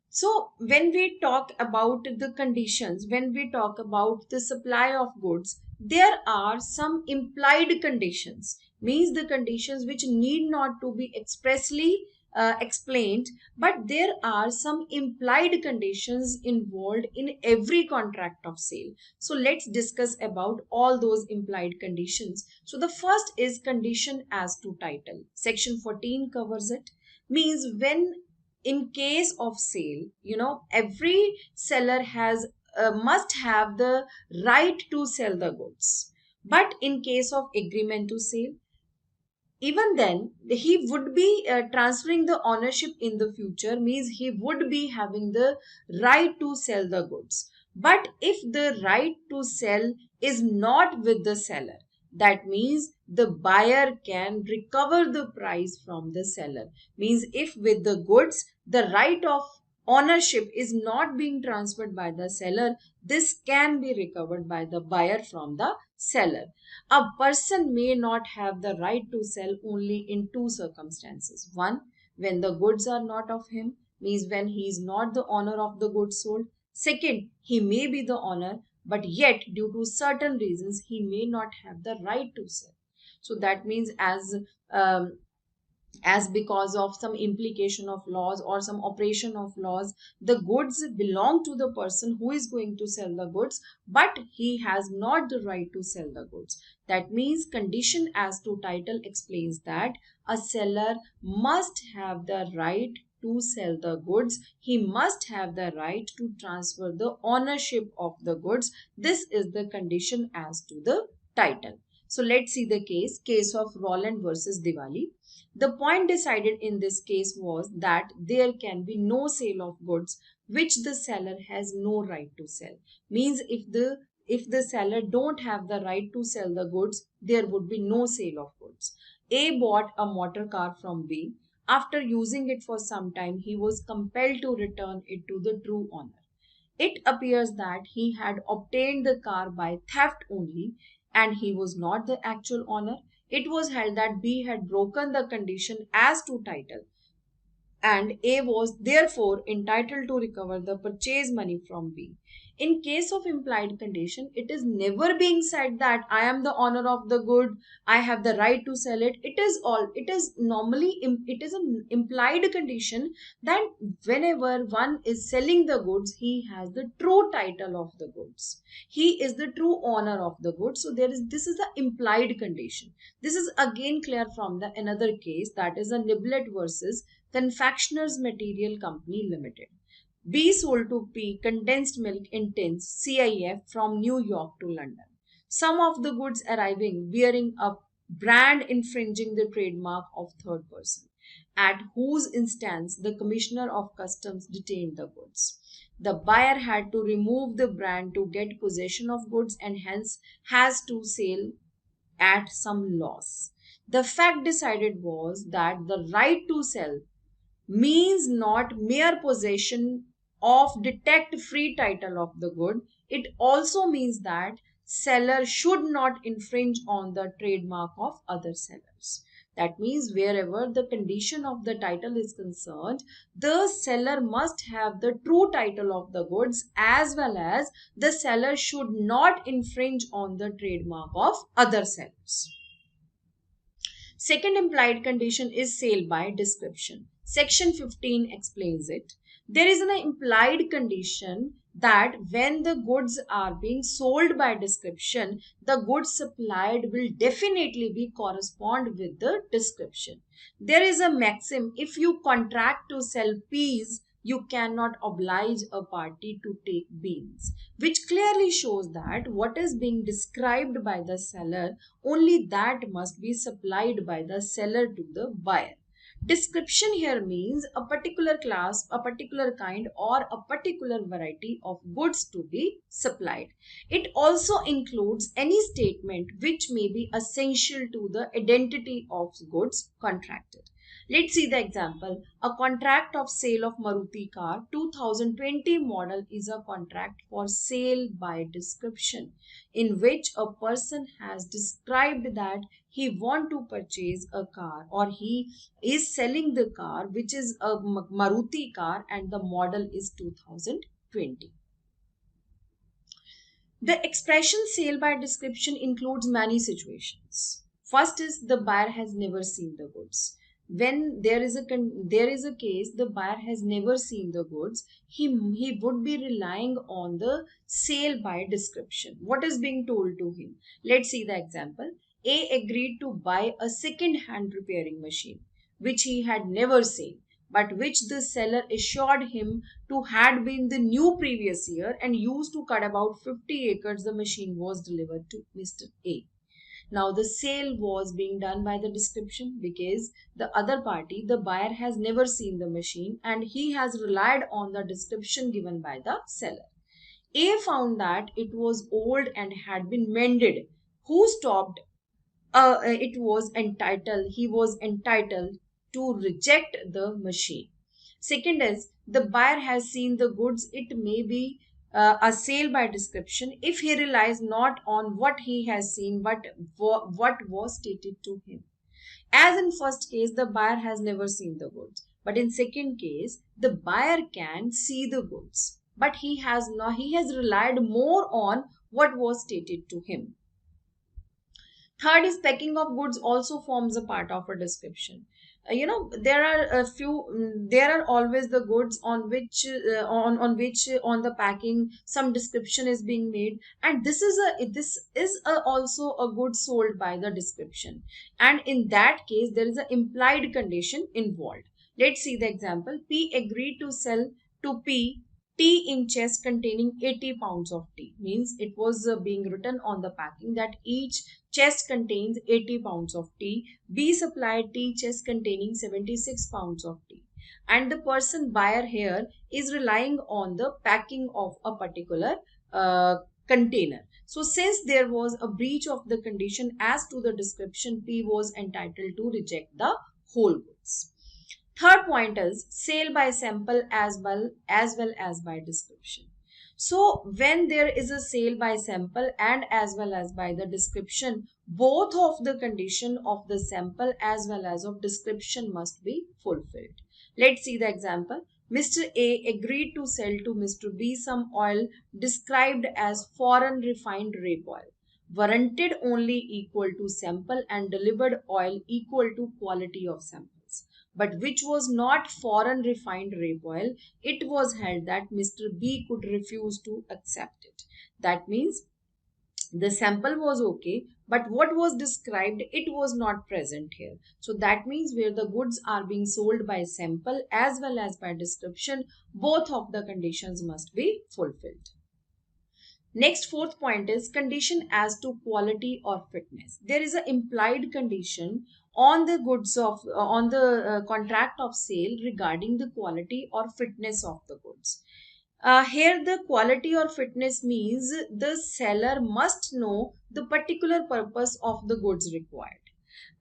So when we talk about the conditions, when we talk about the supply of goods, there are some implied conditions, means the conditions which need not to be expressly explained, but there are some implied conditions involved in every contract of sale. So let's discuss about all those implied conditions. So the first is condition as to title. Section 14 covers it. Means when in case of sale, every seller has must have the right to sell the goods, but in case of agreement to sale, even then he would be transferring the ownership in the future, means he would be having the right to sell the goods. But if the right to sell is not with the seller, that means the buyer can recover the price from the seller. Means if with the goods the right of ownership is not being transferred by the seller, this can be recovered by the buyer from the seller. A person may not have the right to sell only in two circumstances. One, when the goods are not of him, means when he is not the owner of the goods sold. Second, he may be the owner, but yet due to certain reasons, he may not have the right to sell. So that means um, as because of some implication of laws or some operation of laws, the goods belong to the person who is going to sell the goods, but he has not the right to sell the goods. That means condition as to title explains that a seller must have the right to sell the goods. He must have the right to transfer the ownership of the goods. This is the condition as to the title. So let's see the case of Roland versus Diwali. The point decided in this case was that there can be no sale of goods which the seller has no right to sell. Means if the seller don't have the right to sell the goods, there would be no sale of goods. A bought a motor car from B. After using it for some time, he was compelled to return it to the true owner. It appears that he had obtained the car by theft only and he was not the actual owner. It was held that B had broken the condition as to title and A was therefore entitled to recover the purchase money from B. In case of implied condition, it is never being said that I am the owner of the good, I have the right to sell it. It is normally, it is an implied condition that whenever one is selling the goods, he has the true title of the goods. He is the true owner of the goods. So this is the implied condition. This is again clear from the another case, that is a Niblet versus Confectioners Material Company Limited. B sold to P condensed milk in tins CIF from New York to London. Some of the goods arriving bearing a brand infringing the trademark of third person, at whose instance the Commissioner of Customs detained the goods. The buyer had to remove the brand to get possession of goods and hence has to sell at some loss. The fact decided was that the right to sell means not mere possession of detect free title of the good. It also means that seller should not infringe on the trademark of other sellers. That means wherever the condition of the title is concerned, the seller must have the true title of the goods, as well as the seller should not infringe on the trademark of other sellers. Second implied condition is sale by description. Section 15 explains it. There is an implied condition that when the goods are being sold by description, the goods supplied will definitely be correspond with the description. There is a maxim, if you contract to sell peas, you cannot oblige a party to take beans, which clearly shows that what is being described by the seller, only that must be supplied by the seller to the buyer. Description here means a particular class, a particular kind, or a particular variety of goods to be supplied. It also includes any statement which may be essential to the identity of goods contracted. Let's see the example. A contract of sale of Maruti car 2020 model is a contract for sale by description, in which a person has described that he want to purchase a car, or he is selling the car which is a Maruti car and the model is 2020. The expression sale by description includes many situations. First is the buyer has never seen the goods. When there is a case the buyer has never seen the goods, he would be relying on the sale by description. What is being told to him? Let's see the example. A agreed to buy a second hand repairing machine which he had never seen, but which the seller assured him to had been the new previous year and used to cut about 50 acres. The machine was delivered to Mr. A. Now the sale was being done by the description because the other party, the buyer, has never seen the machine and he has relied on the description given by the seller. A found that it was old and had been mended. Who stopped? He was entitled to reject the machine. Second is the buyer has seen the goods. It may be a sale by description if he relies not on what he has seen but what was stated to him. As in first case, the buyer has never seen the goods, but in second case, the buyer can see the goods, but he has relied more on what was stated to him. Third is packing of goods also forms a part of a description. There are a few, there are always the goods on which on the packing some description is being made, and this is also a good sold by the description. And in that case, there is an implied condition involved. Let's see the example. P agreed to sell to P tea in chest containing 80 pounds of tea. Means it was being written on the packing that each chest contains 80 pounds of tea. B supplied tea chest containing 76 pounds of tea. And the person buyer here is relying on the packing of a particular container. So since there was a breach of the condition as to the description, P was entitled to reject the whole goods. Third point is sale by sample as well as by description. So when there is a sale by sample and as well as by the description, both of the condition of the sample as well as of description must be fulfilled. Let's see the example. Mr. A agreed to sell to Mr. B some oil described as foreign refined rape oil, warranted only equal to sample and delivered oil equal to quality of samples, but which was not foreign refined rape oil. It was held that Mr. B could refuse to accept it. That means the sample was okay, but what was described, it was not present here. So that means where the goods are being sold by sample as well as by description, both of the conditions must be fulfilled. Next, fourth point is condition as to quality or fitness. There is an implied condition on the goods of on the contract of sale regarding the quality or fitness of the goods. Here the quality or fitness means the seller must know the particular purpose of the goods required.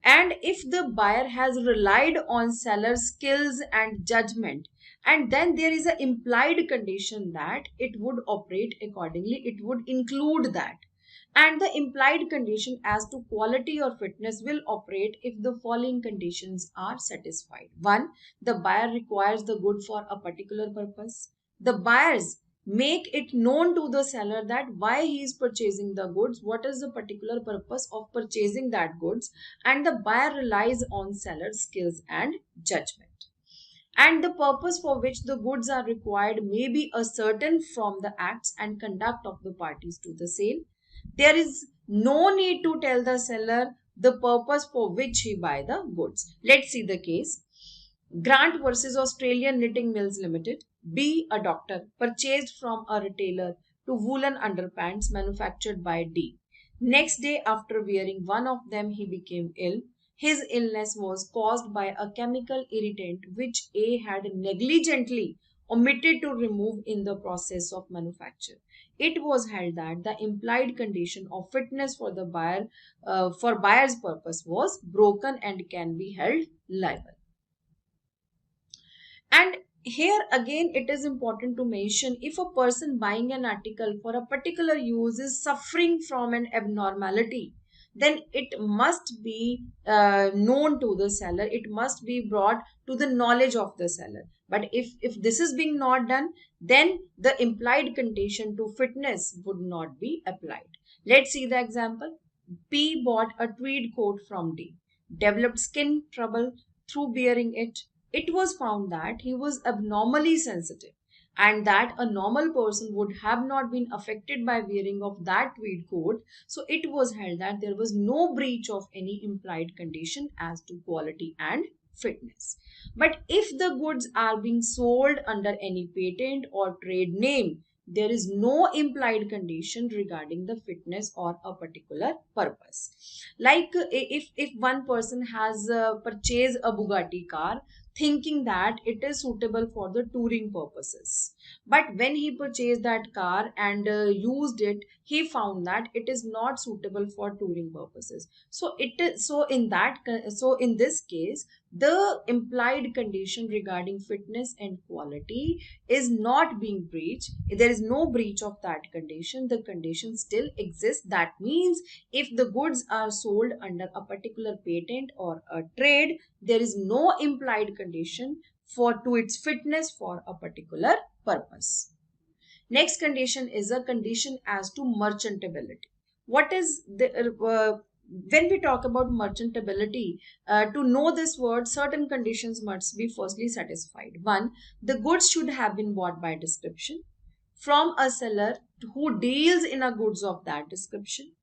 And if the buyer has relied on seller's skills and judgment, and then there is an implied condition that it would operate accordingly, it would include that. And the implied condition as to quality or fitness will operate if the following conditions are satisfied. 1. The buyer requires the good for a particular purpose. The buyers make it known to the seller that why he is purchasing the goods, what is the particular purpose of purchasing that goods, and the buyer relies on seller's skills and judgment. And the purpose for which the goods are required may be ascertained from the acts and conduct of the parties to the sale. There is no need to tell the seller the purpose for which he buy the goods. Let's see the case. Grant versus Australian Knitting Mills Limited. B, a doctor, purchased from a retailer to woolen underpants manufactured by D. Next day, after wearing one of them, he became ill. His illness was caused by a chemical irritant which A had negligently omitted to remove in the process of manufacture. It was held that the implied condition of fitness for the buyer, for buyer's purpose, was broken and can be held liable. And here again, it is important to mention if a person buying an article for a particular use is suffering from an abnormality, then it must be known to the seller. It must be brought to the knowledge of the seller. But if this is being not done, then the implied condition to fitness would not be applied. Let's see the example. P bought a tweed coat from D, developed skin trouble through wearing it. It was found that he was abnormally sensitive and that a normal person would have not been affected by wearing of that tweed coat. So it was held that there was no breach of any implied condition as to quality and fitness. But if the goods are being sold under any patent or trade name, there is no implied condition regarding the fitness or a particular purpose. Like if one person has purchased a Bugatti car thinking that it is suitable for the touring purposes, but when he purchased that car and used it, he found that it is not suitable for touring purposes. So it is so in this case, the implied condition regarding fitness and quality is not being breached. There is no breach of that condition. The condition still exists. That means if the goods are sold under a particular patent or a trade, there is no implied condition for to its fitness for a particular purpose. Next condition is a condition as to merchantability. What is the when we talk about merchantability, to know this word, certain conditions must be firstly satisfied. One, the goods should have been bought by description from a seller who deals in a goods of that description.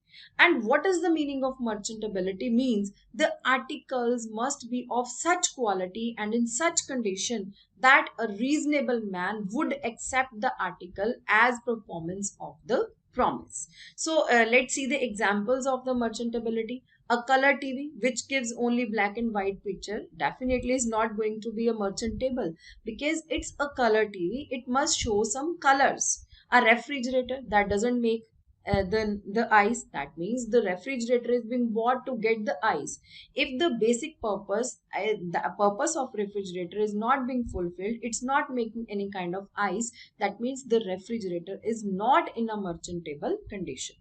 And what is the meaning of merchantability? Means the articles must be of such quality and in such condition that a reasonable man would accept the article as performance of the promise. So let's see the examples of the merchantability. A color TV which gives only black and white picture definitely is not going to be a merchantable, because it's a color TV. It must show some colors. A refrigerator that doesn't make the ice, that means the refrigerator is being bought to get the ice. If the basic purpose, the purpose of refrigerator is not being fulfilled, it's not making any kind of ice, that means the refrigerator is not in a merchantable condition.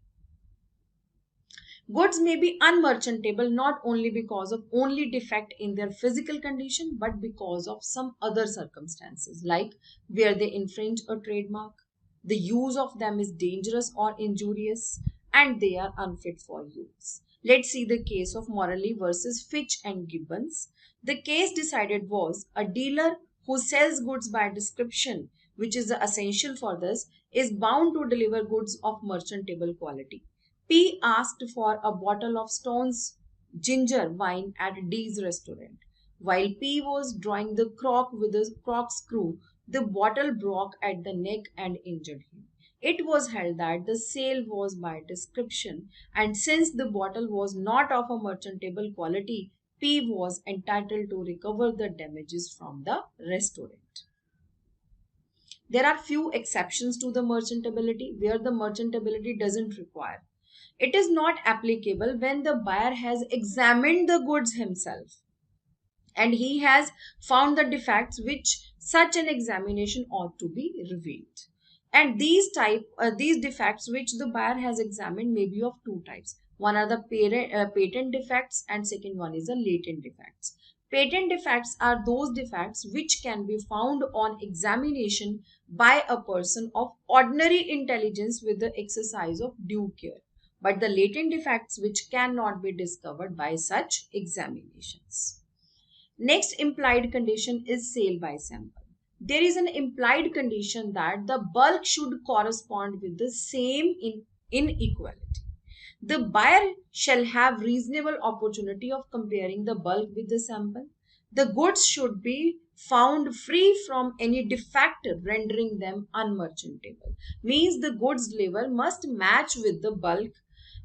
Goods may be unmerchantable not only because of only defect in their physical condition, but because of some other circumstances, like where they infringe a trademark, the use of them is dangerous or injurious, and they are unfit for use. Let's see the case of Morley versus Fitch and Gibbons. The case decided was a dealer who sells goods by description, which is essential for this, is bound to deliver goods of merchantable quality. P asked for a bottle of Stone's ginger wine at D's restaurant. While P was drawing the cork with a corkscrew, the bottle broke at the neck and injured him. It was held that the sale was by description, and since the bottle was not of a merchantable quality, P was entitled to recover the damages from the restaurant. There are few exceptions to the merchantability where the merchantability doesn't require. It is not applicable when the buyer has examined the goods himself and he has found the defects which such an examination ought to be revealed. And these defects which the buyer has examined may be of two types. One are the patent defects, and second one is the latent defects. Patent defects are those defects which can be found on examination by a person of ordinary intelligence with the exercise of due care, but the latent defects which cannot be discovered by such examinations. Next implied condition is sale by sample. There is an implied condition that the bulk should correspond with the same inequality. The buyer shall have reasonable opportunity of comparing the bulk with the sample. The goods should be found free from any defect rendering them unmerchantable. Means the goods level must match with the bulk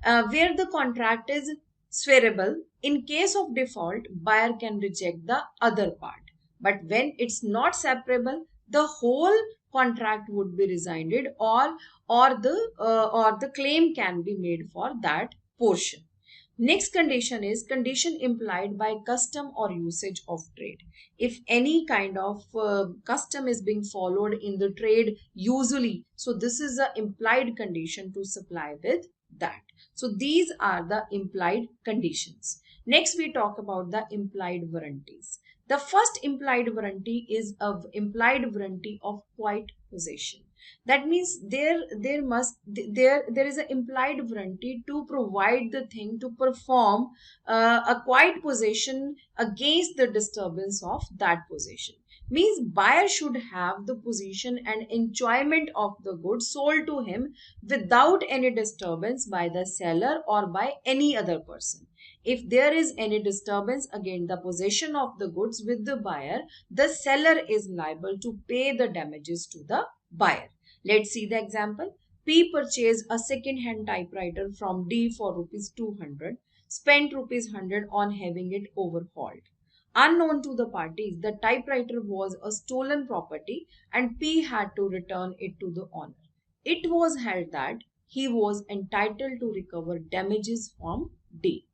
where the contract is swearable. In case of default, buyer can reject the other part. But when it's not separable, the whole contract would be rescinded, or the claim can be made for that portion. Next condition is condition implied by custom or usage of trade. If any kind of custom is being followed in the trade usually, so this is a implied condition to supply with that. So these are the implied conditions. Next, we talk about the implied warranties. The first implied warranty is a implied warranty of quiet possession. That means there is an implied warranty to provide the thing to perform a quiet possession against the disturbance of that possession. Means buyer should have the possession and enjoyment of the goods sold to him without any disturbance by the seller or by any other person. If there is any disturbance against the possession of the goods with the buyer, the seller is liable to pay the damages to the buyer. Let's see the example. P purchased a second-hand typewriter from D for rupees 200, spent rupees 100 on having it overhauled. Unknown to the parties, the typewriter was a stolen property and P had to return it to the owner. It was held that he was entitled to recover damages from D.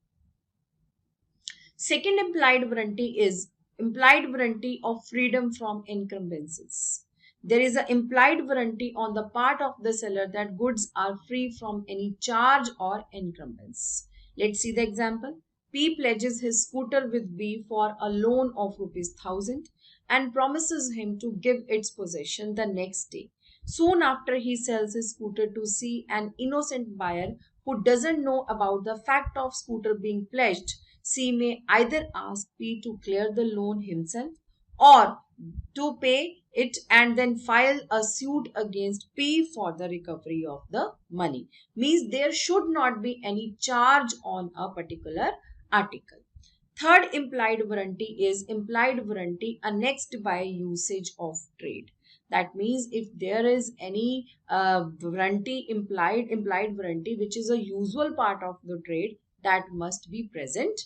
Second implied warranty is implied warranty of freedom from encumbrances. There is an implied warranty on the part of the seller that goods are free from any charge or encumbrance. Let's see the example. P pledges his scooter with B for a loan of rupees 1000 and promises him to give its possession the next day. Soon after, he sells his scooter to C, an innocent buyer who doesn't know about the fact of scooter being pledged. C may either ask P to clear the loan himself or to pay it and then file a suit against P for the recovery of the money. Means there should not be any charge on a particular article. Third implied warranty is implied warranty annexed by usage of trade. That means if there is any warranty, implied warranty, which is a usual part of the trade, that must be present